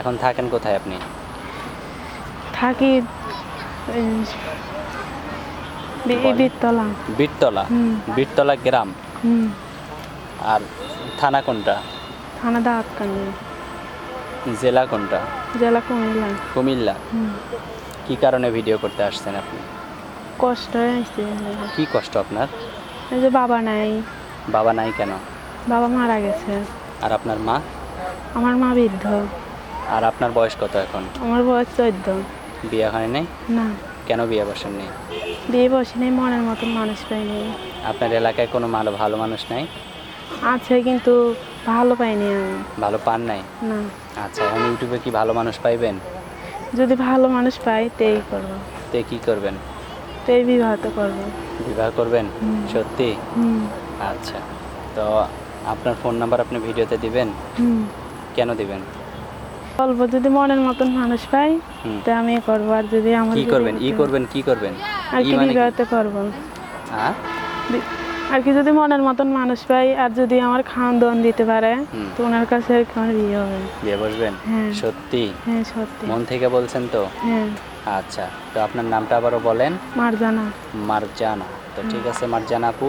এখন থাকেন কোথায় আপনি? থাকি এই বলেন। বীরতলা। বীরতলা। হুম। বীরতলা গ্রাম। হুম। আর থানা কোনটা? থানা দাউদকান্দি, জেলা কোনটা? জেলা কুমিল্লা। কুমিল্লা। হুম। কি কারণে ভিডিও করতে আসছেন আপনি? কষ্ট হয়েছে। কি কষ্ট আপনার? এই যে বাবা নাই, বাবা নাই কেন? বাবা মারা গেছে। আর আপনার মা? আমার মা বৃদ্ধ। আর আপনার বয়স কত এখন? আমার বয়স 14। বিয়ে হয় নাই? না, কেন বিয়ে বসেননি? বিয়ে বসে নেই, মনের মতন মানুষ পাইনি। আপনার এলাকায় কোনো ভালো মানুষ নাই? আছে কিন্তু ভালো পাইনি আমি। ভালো পান নাই? না, আচ্ছা, এখন ইউটিউবে কি ভালো মানুষ পাইবেন? যদি ভালো মানুষ পাই তেই করবো, তে কি করবেন? তেই বিবাহ তো করবো। বিবাহ করবেন? হুম। সত্যি? হুম। আচ্ছা, তো আপনার ফোন নাম্বার আপনি ভিডিওতে দিবেন? হুম। কেন দিবেন? বলবো যদি মনের মতন মানুষ পাই হুম। তা আমি করবো, আর যদি আমার কি করবেন? কি করবেন? আর কি মানে কি? বিবাহতে করবো। হ্যাঁ? আর কি যদি মনের মতন মানুষ পাই আর যদি আমার খাওয়ান দাওয়ান দিতে পারে হুম। তো ওনার কাছে আর কি আমার বিয়ে হবে। বিয়ে বসবেন? হ্যাঁ। সত্যি? হ্যাঁ, সত্যি। মন থেকে বলছেন তো? হ্যাঁ। আচ্ছা, তো আপনার নামটা আবারও বলেন। মারজানা। মারজানা। তো ঠিক আছে মারজানা আপু,